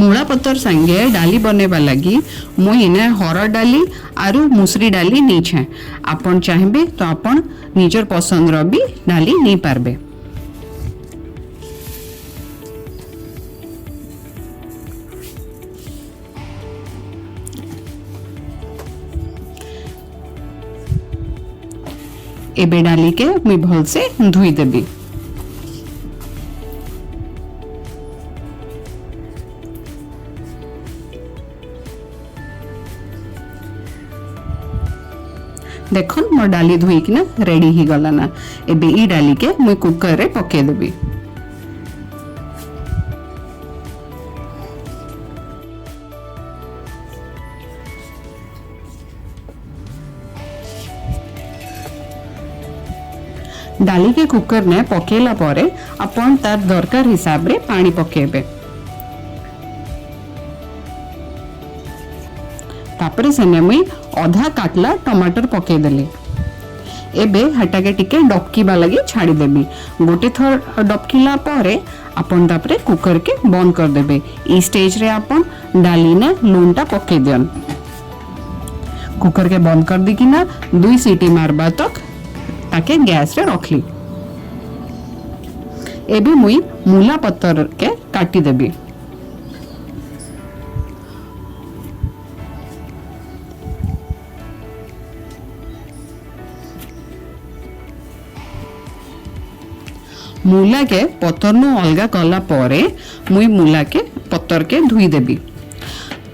मूला पतर संगे डाली बनेबा लगी मुई इने हरड़ डाली आरु मुसरी डाली नहीं छे। आपन चाहेबे तो आपन निजर पसंद रो भी डाली नहीं पारबे। एबे डाली के मुई भल से धुई देबी। देखन मोर डाली धुई कि ना रेडी ही गला ना। एबे ई डाली के मुई कुकर रे पके देबी। डाली के कुकर ने पकेला परे अपन तार दरकार हिसाब रे पानी पकेबे। तापरे सेने मुई आधा काटला टमाटर पके देली। एबे हटा के टिके डबकीबा लगी छाड़ी देबी। गोटे थर डबकीला परे अपन तापरे कुकर के बंद कर देबे। ई स्टेज रे अपन डाली ने लूनटा पके दियन। कुकर के बंद कर दी कि ना 2 सीटी मारबा तक ताके गैस रे रखली। एबे मुई मूला पत्तर के काटी देबी। मूला के पत्तर नु अलगा कला परे मुई मूला के पत्तर के धुई देबी।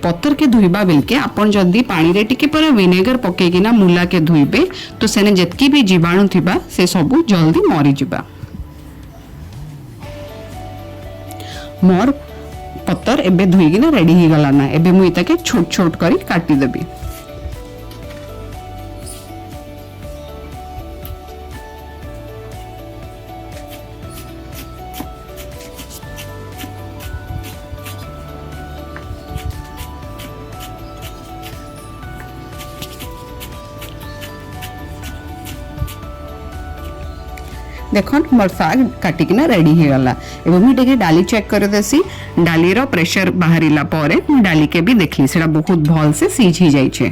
पत्तर के धुईबा बेल के आपन जदी पानी रे टिके पर विनेगर पके कि ना मूला के धुईबे तो सेने जतकी भी जीवाणु थिबा से सबु जल्दी मरी जिबा। मोर पत्तर एबे धुई कि ना रेडी ही गला ना। एबे मुई ताके छोट छोट करी काटी देबी। देखन मोर साग काटिकिना रेडी हो गला। एवं मी टिके डाली चेक कर देसी। डाली रो प्रेशर बाहरिला परे मी डाली के भी देखली सेटा बहुत भल से सीझी जाई छे।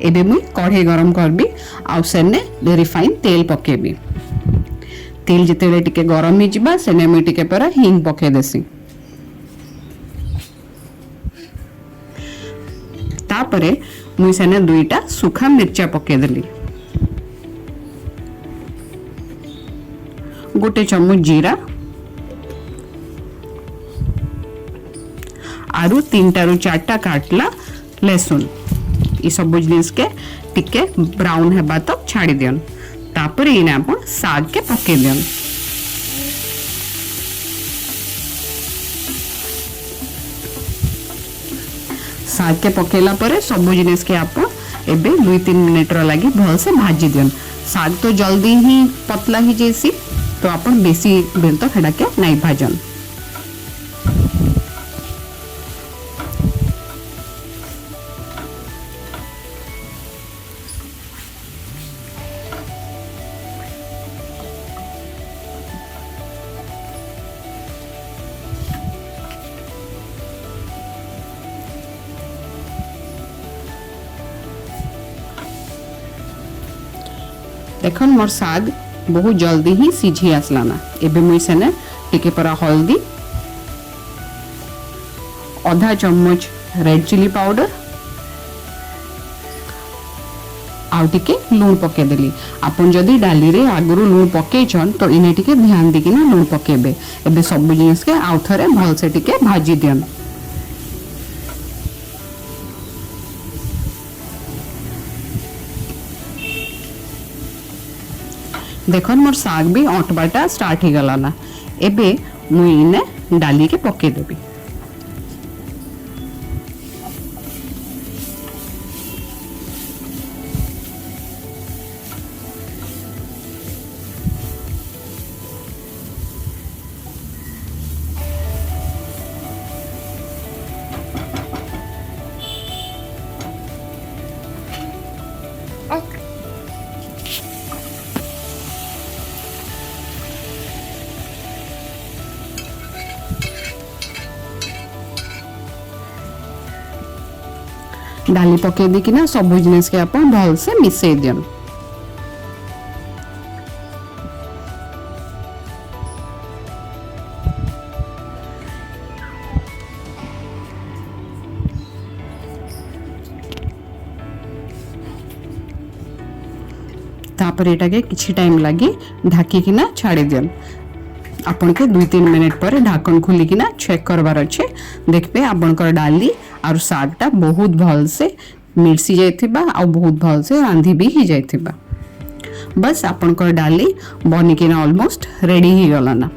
एबे मुई कढ़ाई गरम करबी आ सेने रिफाइन तेल पकेबी। तेल जते टिके गरम ही जिबा सेने मी टिके पर हिंग पके देसी। तापरे मुई सेने 2टा सुखा मिर्चा पके देली। गोटे चम्मच जीरा आरु 3टा रु 4टा काटला लहसुन। ई सब जिनिस के टिके ब्राउन हेबा तक छाड़ी दियन। तापरे इने आपण साग के पके दियन। साग के पकेला परे सब जिनिस के आप एबे 2-3 मिनट रो लगी भल से भाजी दियन। साग तो जल्दी ही पतला ही जैसी तो अपन बेसी बेल तो खड़ा के नहीं भाजन। देखन मोर साग बहुत जल्दी ही सीझी आसला ना। एबे मुई सेने टिके परा हल्दी, आधा चम्मच रेड चिली पाउडर आउ टिके लूण पके देली। आपन जदी डाली रे आगुरु लूण पके छन तो इने टिके ध्यान दी कि ना लूण पकेबे। एबे सब जिनिस के आउ थरे भल से टिके भाजी दियन। देखन मोर साग भी अटबाटा स्टार्ट ही गला ना। एबे मुई इने डाली के पके देबी। डाली पके देकिना सब जिनिस के अपन भल से मिसई दियन। तापर एटाके किछि टाइम लगी ढाकी किना छाड़ी दियन। आपन के 2-3 मिनट पर ढाकन खोली किना चेक करबार अच्छे। देखबे आपनकर डाली और सागटा बहुत भल से मिर्सी जाइथिबा आ बहुत भल से रांधी भी ही जाइथिबा। बस आपनकर डाली बनी किना ऑलमोस्ट रेडी ही गला ना।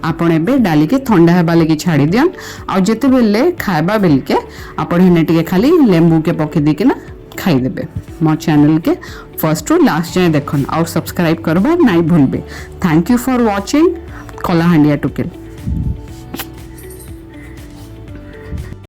आपण एबे डाली के ठंडा हेबा लगी छाड़ी दियन। आ जेते बेले खाइबा बेल के आपण हेने टिके खाली लेंबू के पके दी किना खाई देबे। मो चैनल के फर्स्ट टू लास्ट जाए देखन और सब्सक्राइब करबा नहीं भूलबे। Thank you for watching Kalahandia टुकेल।